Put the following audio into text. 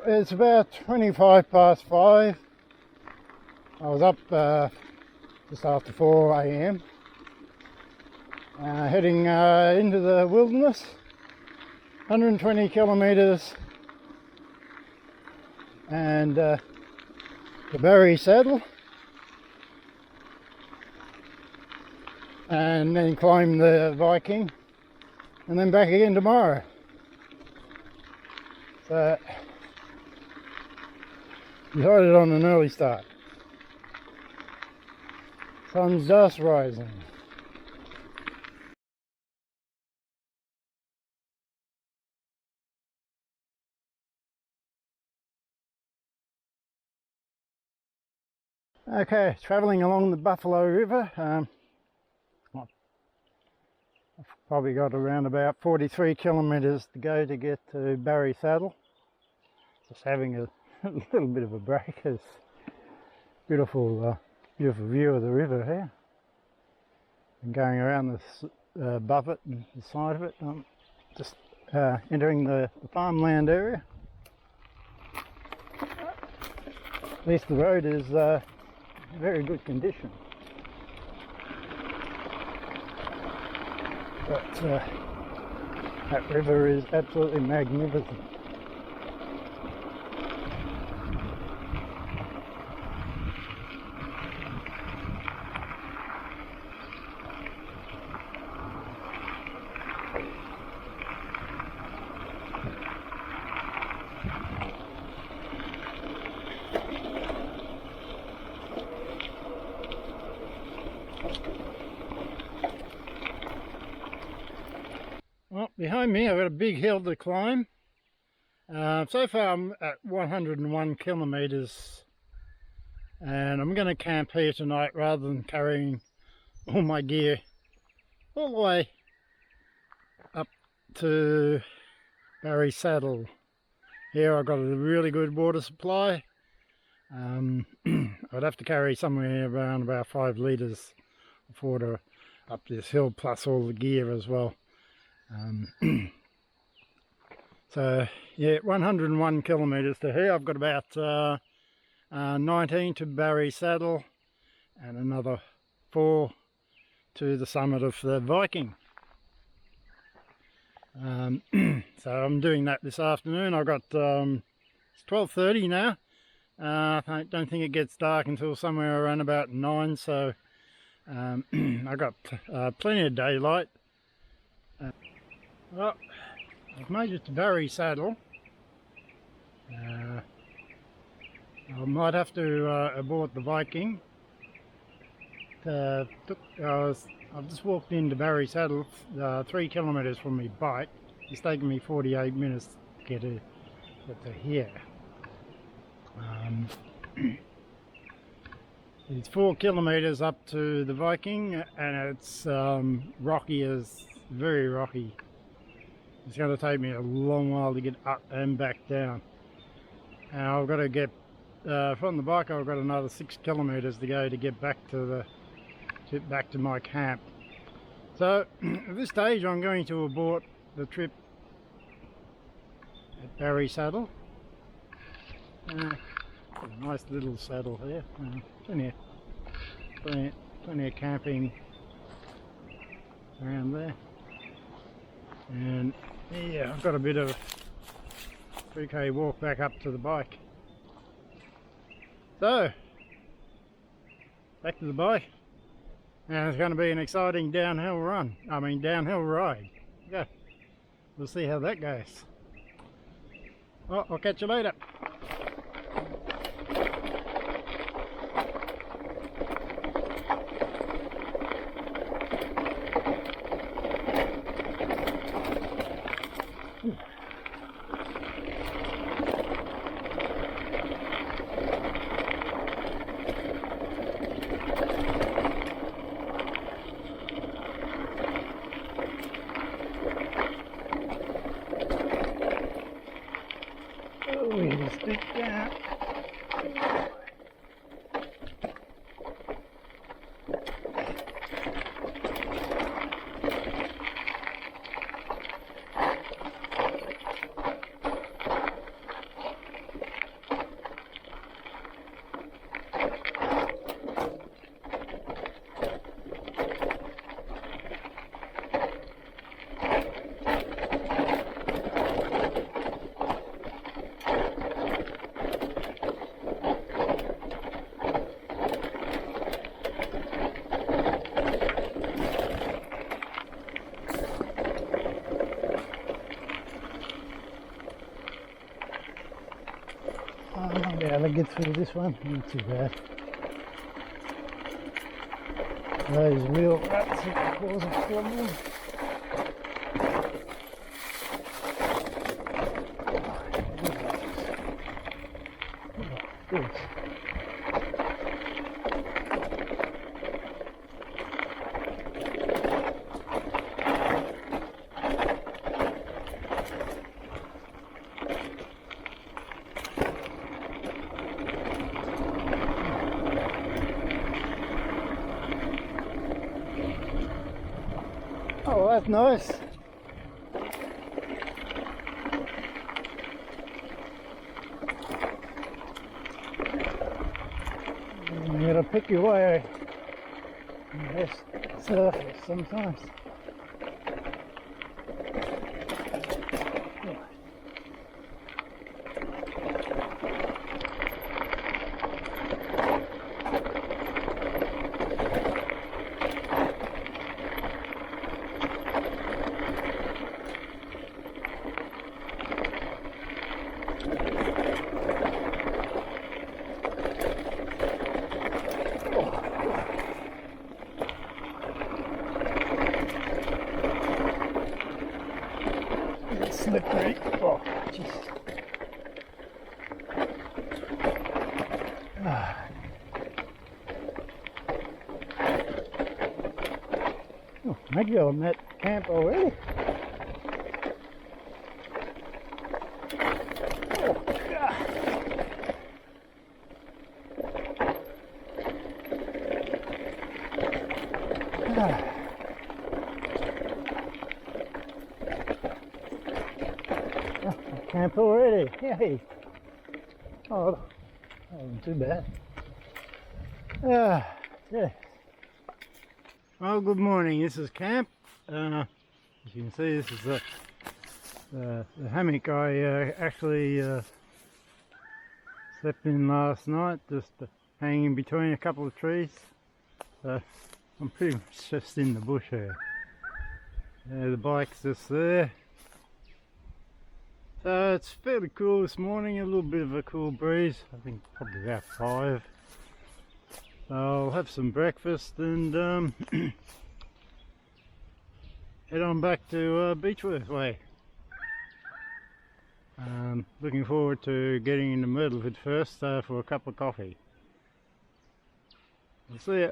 it's about 25 past 5. I was up just after 4 a.m. Heading into the wilderness, 120 kilometres, and the Barry Saddle, and then climb the Viking, and then back again tomorrow. So decided on an early start. Sun's just rising. Okay, travelling along the Buffalo River. I've probably got around about 43 kilometres to go to get to Barry Saddle. Just having a little bit of a break. It's beautiful, beautiful view of the river here. And going around this buffet and the side of it. I'm just entering the farmland area. At least the road is very good condition, but that river is absolutely magnificent. Well, behind me I've got a big hill to climb. So far I'm at 101 kilometres, and I'm going to camp here tonight rather than carrying all my gear all the way up to Barry Saddle. Here I've got a really good water supply. I'd have to carry somewhere around about 5 litres of water up this hill, plus all the gear as well. So yeah, 101 kilometres to here. I've got about 19 to Barry Saddle and another 4 to the summit of the Viking. So I'm doing that this afternoon. I've got it's 12:30 now. I don't think it gets dark until somewhere around about 9, so I've got plenty of daylight. Well, I've made it to Barry Saddle. I might have to abort the Viking. I've just walked into Barry Saddle, 3 kilometres from my bike. It's taken me 48 minutes to get to here. It's 4 kilometres up to the Viking, and it's rocky, as very rocky. It's going to take me a long while to get up and back down. And I've got to get from the bike. I've got another 6 kilometres to go to get back to my camp. So at this stage I'm going to abort the trip at Barry Saddle. A nice little saddle here. Plenty of camping around there. And yeah, I've got a bit of 3k walk back up to the bike. So back to the bike, and it's going to be an exciting downhill ride. Yeah, we'll see how that goes. Well, I'll catch you later. able to get through this one, not too bad. Those real ruts that cause a problem. Good. Oh, that's nice. You gotta pick your way on this surface sometimes. Slippery. Oh, jeez. Oh, maybe I'm at camp already. Oh, God. Camp already. Hey. Oh, that wasn't too bad. Yeah. Well, good morning. This is camp. As you can see, this is the hammock I actually slept in last night, just hanging between a couple of trees. I'm pretty much just in the bush here. The bike's just there. So it's fairly cool this morning, a little bit of a cool breeze, I think probably about 5. I'll have some breakfast and head on back to Beechworth way. Looking forward to getting into Myrtleford first for a cup of coffee. I'll see ya.